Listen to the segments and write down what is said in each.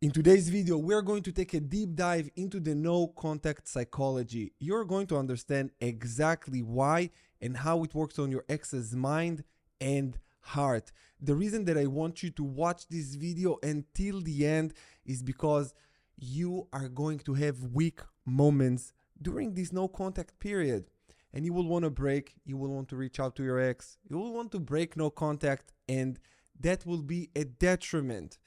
In today's video, we're going to take a deep dive into the no contact psychology. You're going to understand exactly why and how it works on your ex's mind and heart. The reason that I want you to watch this video until the end is because you are going to have weak moments during this no contact period. And you will want to break, you will want to reach out to your ex, you will want to break no contact, and that will be a detriment.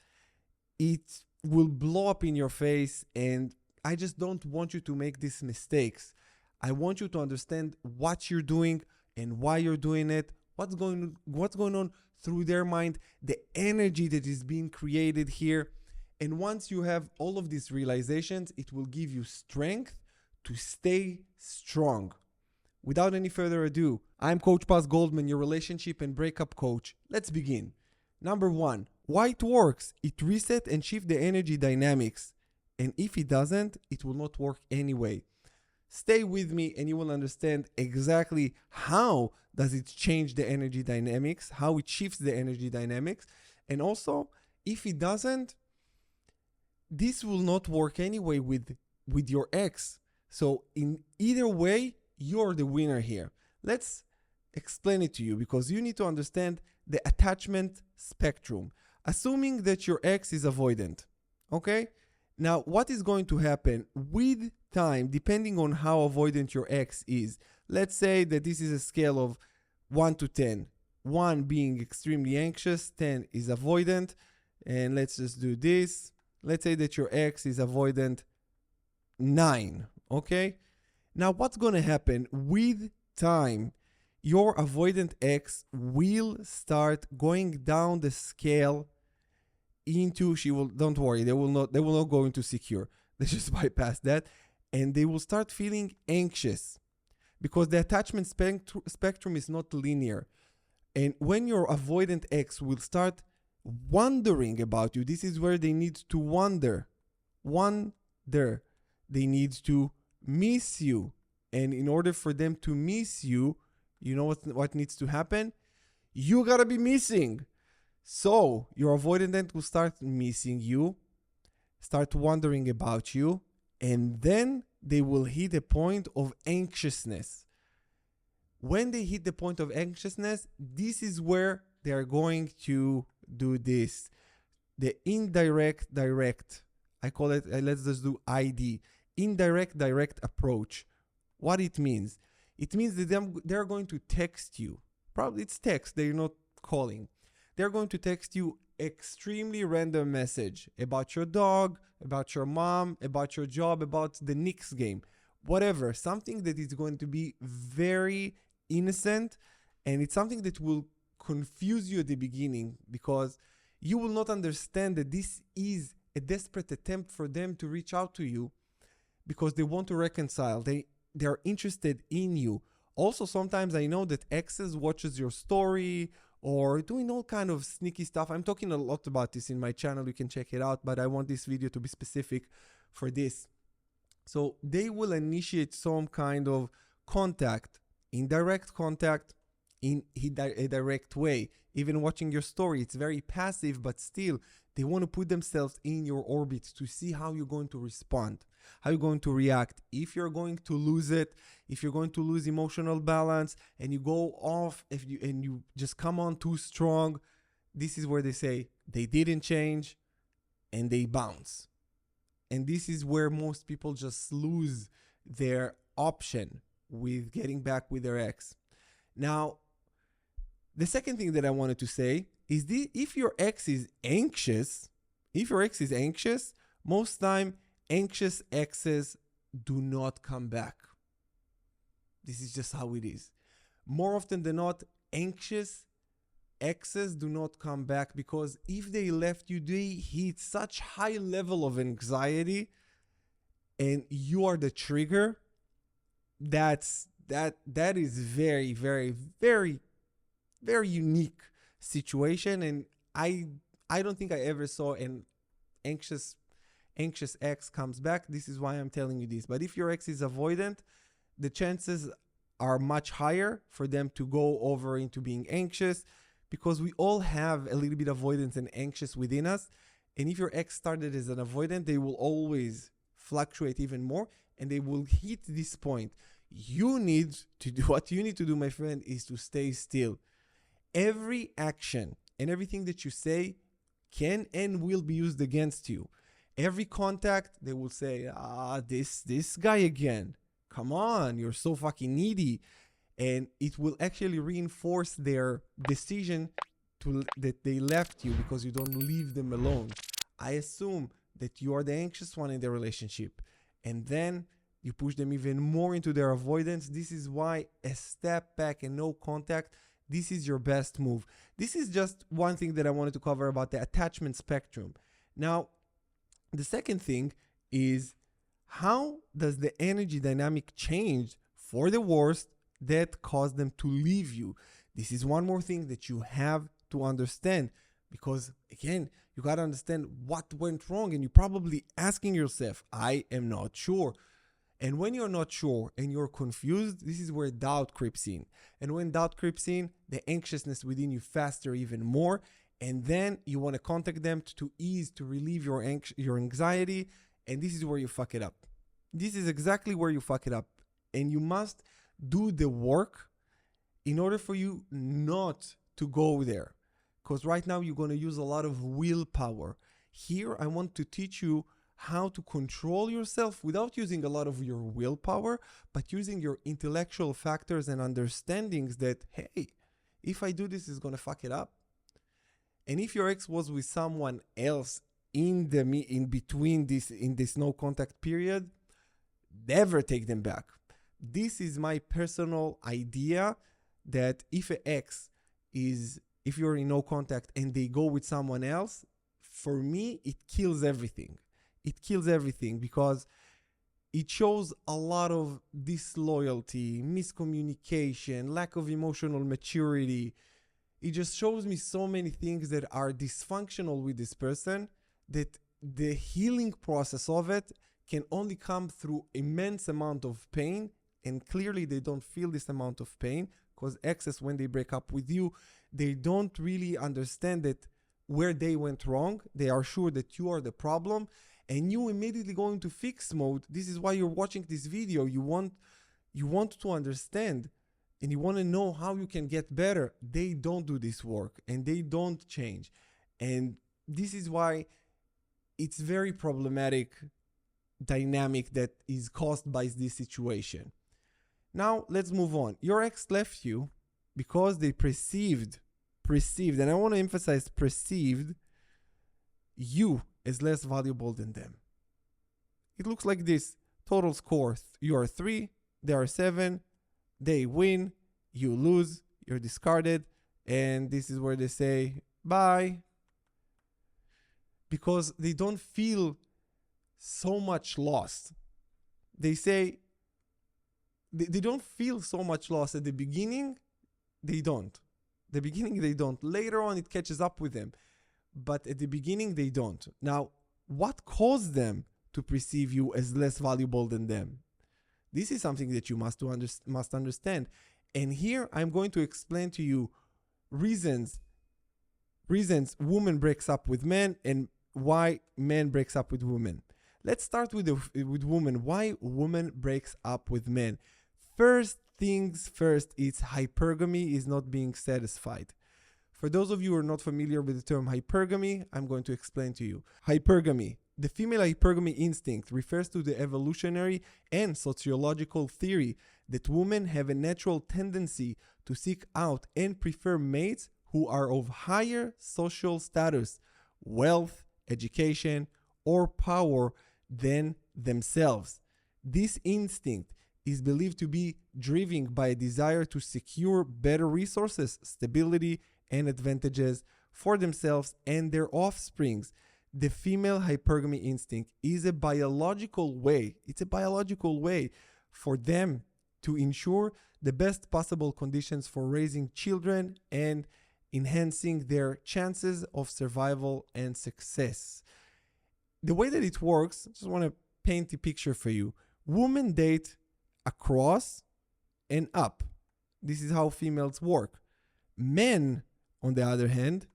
It will blow up in your face, and I just don't want you to make these mistakes. I want you to understand what you're doing and why you're doing it, what's going on through their mind, the energy that is being created here. And once you have all of these realizations, it will give you strength to stay strong. Without any further ado, I'm Coach Goldman, your relationship and breakup coach. Let's begin. Number one, why it works. It resets and shifts the energy dynamics. And if it doesn't, it will not work anyway. Stay with me and you will understand exactly how does it change the energy dynamics, how it shifts the energy dynamics. And also, if it doesn't, this will not work anyway with your ex. So in either way, you're the winner here. Let's explain it to you because you need to understand the attachment spectrum. Assuming that your ex is avoidant, okay? Now, what is going to happen with time, depending on how avoidant your ex is? Let's say that this is a scale of 1 to 10. 1 being extremely anxious, 10 is avoidant. And let's just do this. Let's say that your ex is avoidant 9, okay? Now, what's going to happen with time? Your avoidant ex will start going down the scale into, don't worry, they will not go into secure. They just bypass that, and they will start feeling anxious because the attachment spectrum is not linear. And when your avoidant ex will start wondering about you, this is where they need to wonder. They need to miss you. And in order for them to miss you, you know what needs to happen? You gotta be missing. So your avoidant will start missing you, start wondering about you, and then they will hit a point of anxiousness. When they hit the point of anxiousness, this is where they are going to do this. The indirect direct. I call it, let's just do ID. Indirect direct approach. What it means? It means that they're going to text you. Probably it's text, they're not calling. They're going to text you extremely random message about your dog, about your mom, about your job, about the Knicks game, whatever. Something that is going to be very innocent, and it's something that will confuse you at the beginning because you will not understand that this is a desperate attempt for them to reach out to you because they want to reconcile. They're interested in you. Also, sometimes I know that exes watches your story or doing all kind of sneaky stuff. I'm talking a lot about this in my channel. You can check it out, but I want this video to be specific for this. So they will initiate some kind of contact, indirect contact, in a direct way. Even watching your story, it's very passive, but still they want to put themselves in your orbit to see how you're going to respond, how you're going to react. If you're going to lose it, if you're going to lose emotional balance and you go off, and you just come on too strong, this is where they say they didn't change and they bounce. And this is where most people just lose their option with getting back with their ex. Now, the second thing that I wanted to say is if your ex is anxious, most time anxious exes do not come back. This is just how it is. More often than not, anxious exes do not come back because if they left you, they hit such high level of anxiety and you are the trigger. That is very, very, very, very unique situation, and I don't think I ever saw an anxious ex comes back. This is why I'm telling you this. But if your ex is avoidant, the chances are much higher for them to go over into being anxious because we all have a little bit of avoidance and anxious within us. And if your ex started as an avoidant, they will always fluctuate even more and they will hit this point. You need to do what you need to do, my friend, is to stay still. Every action and everything that you say can and will be used against you. Every contact, they will say, this guy again. Come on, you're so fucking needy. And it will actually reinforce their decision that they left you because you don't leave them alone. I assume that you are the anxious one in the relationship. And then you push them even more into their avoidance. This is why a step back and no contact, this is your best move. This is just one thing that I wanted to cover about the attachment spectrum. Now, the second thing is, how does the energy dynamic change for the worst that caused them to leave you? This is one more thing that you have to understand, because again, you got to understand what went wrong, and you're probably asking yourself, I am not sure. And when you're not sure and you're confused, this is where doubt creeps in. And when doubt creeps in, the anxiousness within you faster even more. And then you want to contact them to ease, to relieve your anxiety. And this is where you fuck it up. This is exactly where you fuck it up. And you must do the work in order for you not to go there. Because right now you're going to use a lot of willpower. Here, I want to teach you how to control yourself without using a lot of your willpower, but using your intellectual factors and understandings that, hey, if I do this, it's going to fuck it up. And if your ex was with someone else in between in this no contact period, never take them back. This is my personal idea, that if an ex if you're in no contact and they go with someone else, for me, it kills everything. It kills everything because it shows a lot of disloyalty, miscommunication, lack of emotional maturity. It just shows me so many things that are dysfunctional with this person, that the healing process of it can only come through immense amount of pain. And clearly they don't feel this amount of pain, because exes, when they break up with you, they don't really understand that where they went wrong. They are sure that you are the problem, and you immediately go into fix mode. This is why you're watching this video. You want to understand, and you want to know how you can get better. They don't do this work, and they don't change. And this is why it's very problematic dynamic that is caused by this situation. Now, let's move on. Your ex left you because they perceived, and I want to emphasize perceived, you as less valuable than them. It looks like this. Total score, you are 3, they are 7, they win, you lose, you're discarded, and this is where they say bye. Because they don't feel so much lost. They say, they don't feel so much loss at the beginning. They don't. Later on, it catches up with them. But at the beginning, they don't. Now, what caused them to perceive you as less valuable than them? This is something that you must understand. And here, I'm going to explain to you reasons woman breaks up with men and why men breaks up with women. Let's start with women. Why woman breaks up with men? First things first, it's hypergamy is not being satisfied. For those of you who are not familiar with the term hypergamy, I'm going to explain to you. Hypergamy. The female hypergamy instinct refers to the evolutionary and sociological theory that women have a natural tendency to seek out and prefer mates who are of higher social status, wealth, education, or power than themselves. This instinct is believed to be driven by a desire to secure better resources, stability, and advantages for themselves and their offsprings. The female hypergamy instinct is a biological way. It's a biological way for them to ensure the best possible conditions for raising children and enhancing their chances of survival and success. The way that it works, I just want to paint a picture for you. Women date across and up. This is how females work. Men, on the other hand,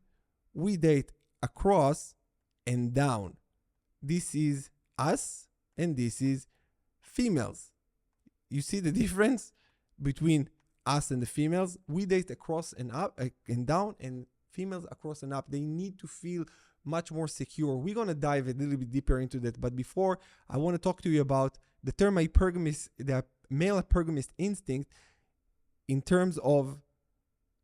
we date across and down. This is us and this is females. You see the difference between us and the females? We date across and up and down, and females across and up. They need to feel much more secure. We're going to dive a little bit deeper into that. But before, I want to talk to you about the term hypergamous, the male hypergamous instinct in terms of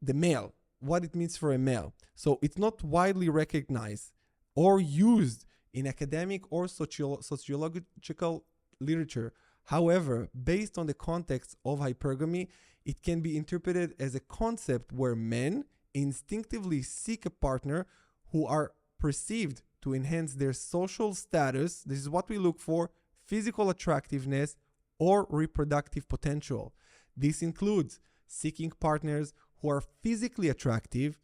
the male, what it means for a male. So it's not widely recognized or used in academic or sociological literature. However, based on the context of hypergamy, it can be interpreted as a concept where men instinctively seek a partner who are perceived to enhance their social status. This is what we look for: physical attractiveness or reproductive potential. This includes seeking partners who are physically attractive,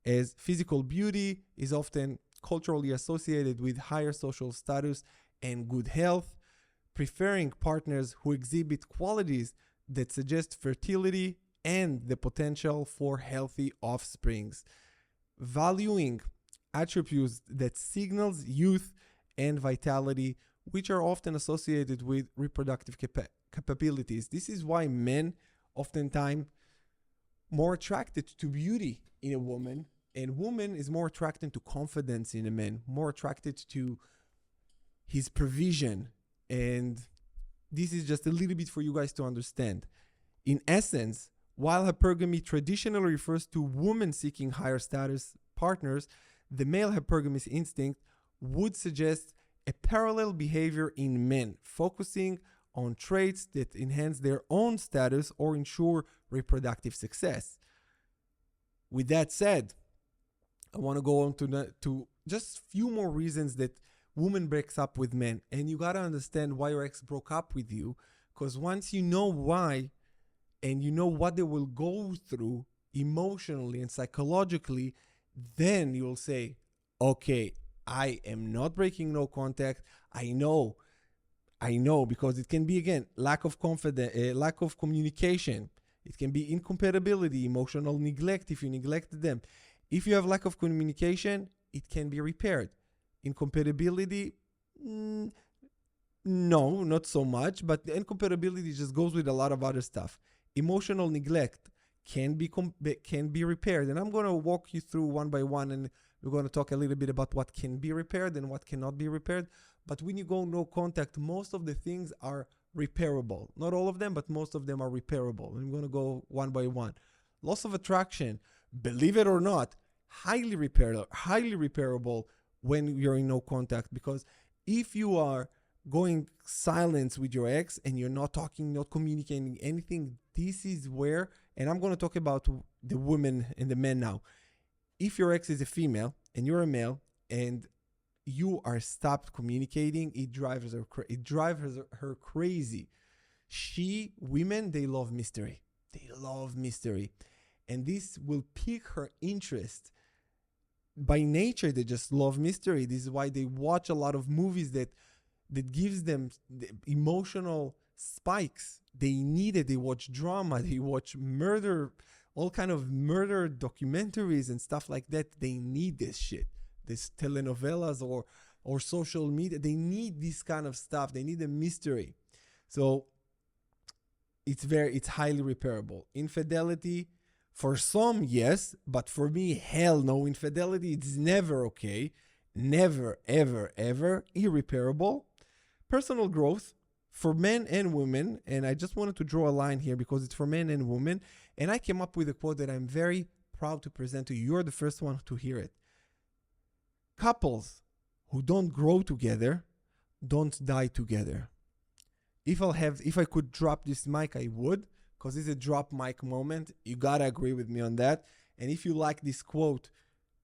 as physical beauty is often culturally associated with higher social status and good health, preferring partners who exhibit qualities that suggest fertility and the potential for healthy offsprings, valuing attributes that signals youth and vitality, which are often associated with reproductive capabilities. This is why men oftentimes more attracted to beauty in a woman, and woman is more attracted to confidence in a man, more attracted to his provision. And this is just a little bit for you guys to understand. In essence, while hypergamy traditionally refers to women seeking higher status partners, the male hypergamous instinct would suggest a parallel behavior in men, focusing on traits that enhance their own status or ensure reproductive success. With that said, I want to go on to just few more reasons that woman breaks up with men. And you got to understand why your ex broke up with you, because once you know why and you know what they will go through emotionally and psychologically, then you'll say, okay, I am not breaking no contact. I know, because it can be, again, lack of confidence, lack of communication. It can be incompatibility, emotional neglect if you neglected them. If you have lack of communication, it can be repaired. Incompatibility, no, not so much, but the incompatibility just goes with a lot of other stuff. Emotional neglect can be repaired, and I'm going to walk you through one by one, and we're going to talk a little bit about what can be repaired and what cannot be repaired. But when you go no contact, most of the things are repairable. Not all of them, but most of them are repairable. And I'm going to go one by one. Loss of attraction, believe it or not, highly repairable when you're in no contact. Because if you are going silence with your ex and you're not talking, not communicating anything, this is where, and I'm going to talk about the women and the men now. If your ex is a female and you're a male and you are stopped communicating, it drives her crazy. Women, they love mystery. And this will pique her interest. By nature, they just love mystery. This is why they watch a lot of movies that gives them the emotional spikes. They need it. They watch drama. They watch murder, all kind of murder documentaries and stuff like that. They need this shit. This telenovelas or social media. They need this kind of stuff. They need a mystery. So it's highly repairable. Infidelity, for some, yes, but for me, hell no. Infidelity, it's never okay. Never, ever, ever. Irreparable. Personal growth for men and women, and I just wanted to draw a line here because it's for men and women, and I came up with a quote that I'm very proud to present to you. You're the first one to hear it. Couples who don't grow together don't die together. If I could drop this mic, I would, because it's a drop mic moment. You gotta agree with me on that. And if you like this quote,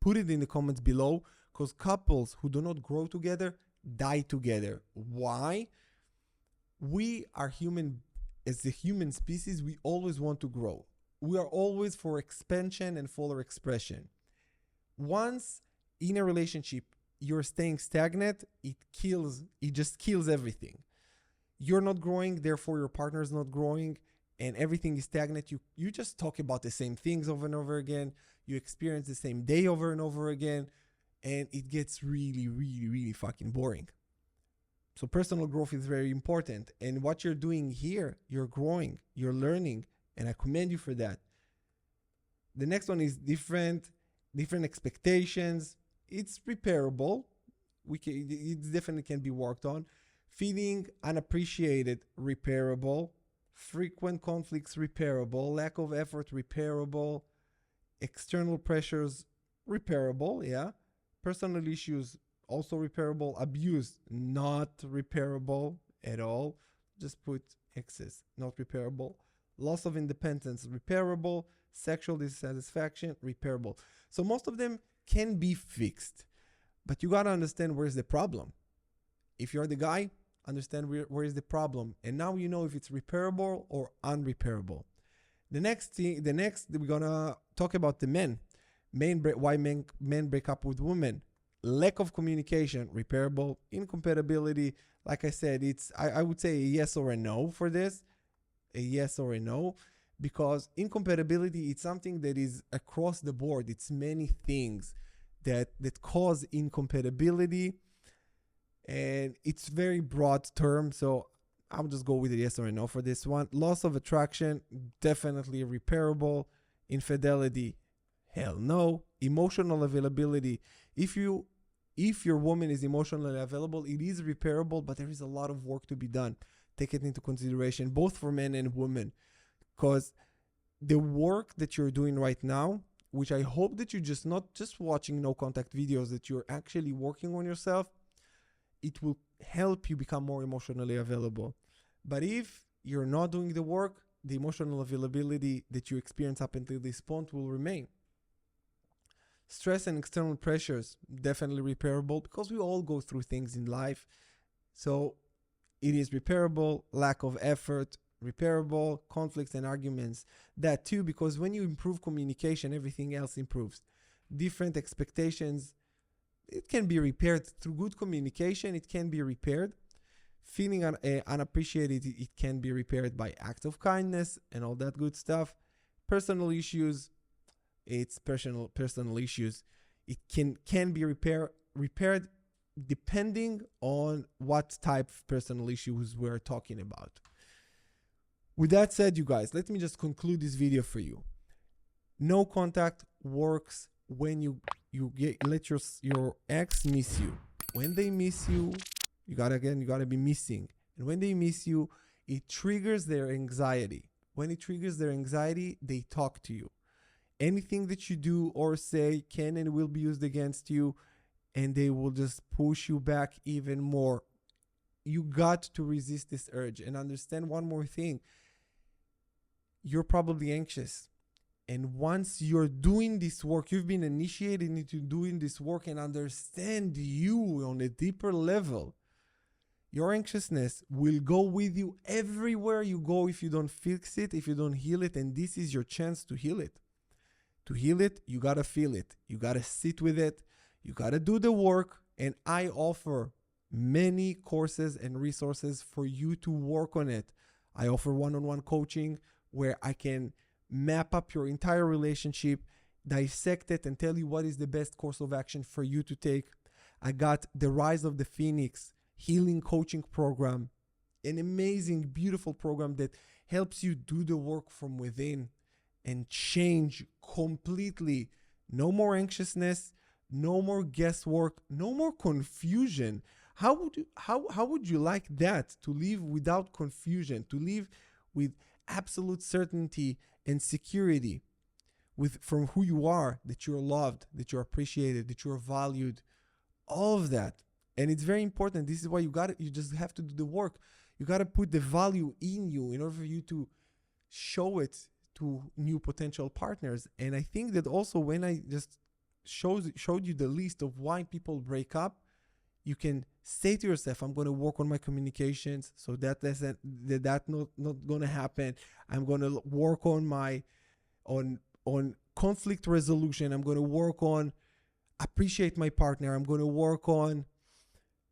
put it in the comments below, because couples who do not grow together die together. Why? We are human. As a human species, we always want to grow. We are always for expansion and fuller expression. Once in a relationship you're staying stagnant, it just kills everything. You're not growing, therefore your partner's not growing, and everything is stagnant. You just talk about the same things over and over again. You experience the same day over and over again, and it gets really, really, really fucking boring. So personal growth is very important. And what you're doing here, you're growing, you're learning, and I commend you for that. The next one is different expectations. It's repairable. It definitely can be worked on. Feeling unappreciated, repairable. Frequent conflicts, repairable. Lack of effort, repairable. External pressures, repairable, yeah. Personal issues, also repairable. Abuse, not repairable at all. Just put Exes, not repairable. Loss of independence, repairable. Sexual dissatisfaction, repairable. So most of them can be fixed, but you gotta understand where's the problem. If you're the guy, understand where is the problem, and now you know if it's repairable or unrepairable. The next we're gonna talk about the men. Why men break up with women. Lack of communication, repairable. Incompatibility, like I said, I would say a yes or a no for this. A yes or a no. Because incompatibility, it's something that is across the board. It's many things that cause incompatibility, and it's very broad term. So I'll just go with a yes or a no for this one. Loss of attraction, definitely repairable. Infidelity, hell no. Emotional availability, if your woman is emotionally available, it is repairable, but there is a lot of work to be done. Take it into consideration, both for men and women. Because the work that you're doing right now, which I hope that you're just not just watching no contact videos, that you're actually working on yourself, it will help you become more emotionally available. But if you're not doing the work, the emotional availability that you experience up until this point will remain. Stress and external pressures, definitely repairable, because we all go through things in life. So it is repairable. Lack of effort, repairable. Conflicts and arguments, that too, because when you improve communication, everything else improves. Different expectations, it can be repaired through good communication. It can be repaired. Feeling unappreciated, it can be repaired by acts of kindness and all that good stuff. Personal issues, it's personal issues. It can be repaired depending on what type of personal issues we're talking about. With that said, you guys, let me just conclude this video for you. No contact works when you let your ex miss you. When they miss you, you gotta be missing. And when they miss you, it triggers their anxiety. When it triggers their anxiety, they talk to you. Anything that you do or say can and will be used against you, and they will just push you back even more. You got to resist this urge and understand one more thing. You're probably anxious. And once you're doing this work, you've been initiated into doing this work and understand you on a deeper level, your anxiousness will go with you everywhere you go if you don't fix it, if you don't heal it. And this is your chance to heal it. To heal it, you got to feel it. You got to sit with it. You got to do the work. And I offer many courses and resources for you to work on it. I offer one-on-one coaching where I can map up your entire relationship, dissect it, and tell you what is the best course of action for you to take. I got the Rise of the Phoenix healing coaching program, an amazing, beautiful program that helps you do the work from within and change completely. No more anxiousness, no more guesswork, no more confusion. How would you like that? To live without confusion, to live with absolute certainty and security from who you are, that you're loved, that you're appreciated, that you're valued, all of that. And it's very important. This is why you just have to do the work. You got to put the value in you in order for you to show it to new potential partners. And I think that also when I just showed you the list of why people break up, you can say to yourself, I'm going to work on my communications so that's not going to happen. I'm going to work on on conflict resolution. I'm going to work on appreciate my partner. I'm going to work on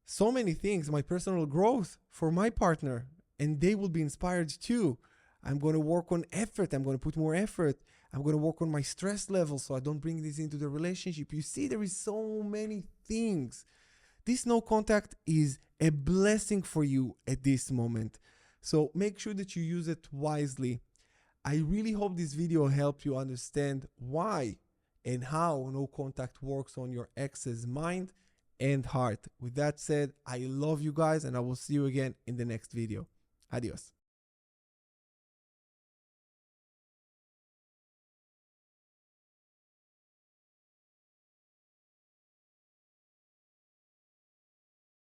so many things, my personal growth for my partner, and they will be inspired too. I'm going to work on effort. I'm going to put more effort. I'm going to work on my stress level so I don't bring this into the relationship. You see, there is so many things. This no contact is a blessing for you at this moment. So make sure that you use it wisely. I really hope this video helped you understand why and how no contact works on your ex's mind and heart. With that said, I love you guys and I will see you again in the next video. Adios.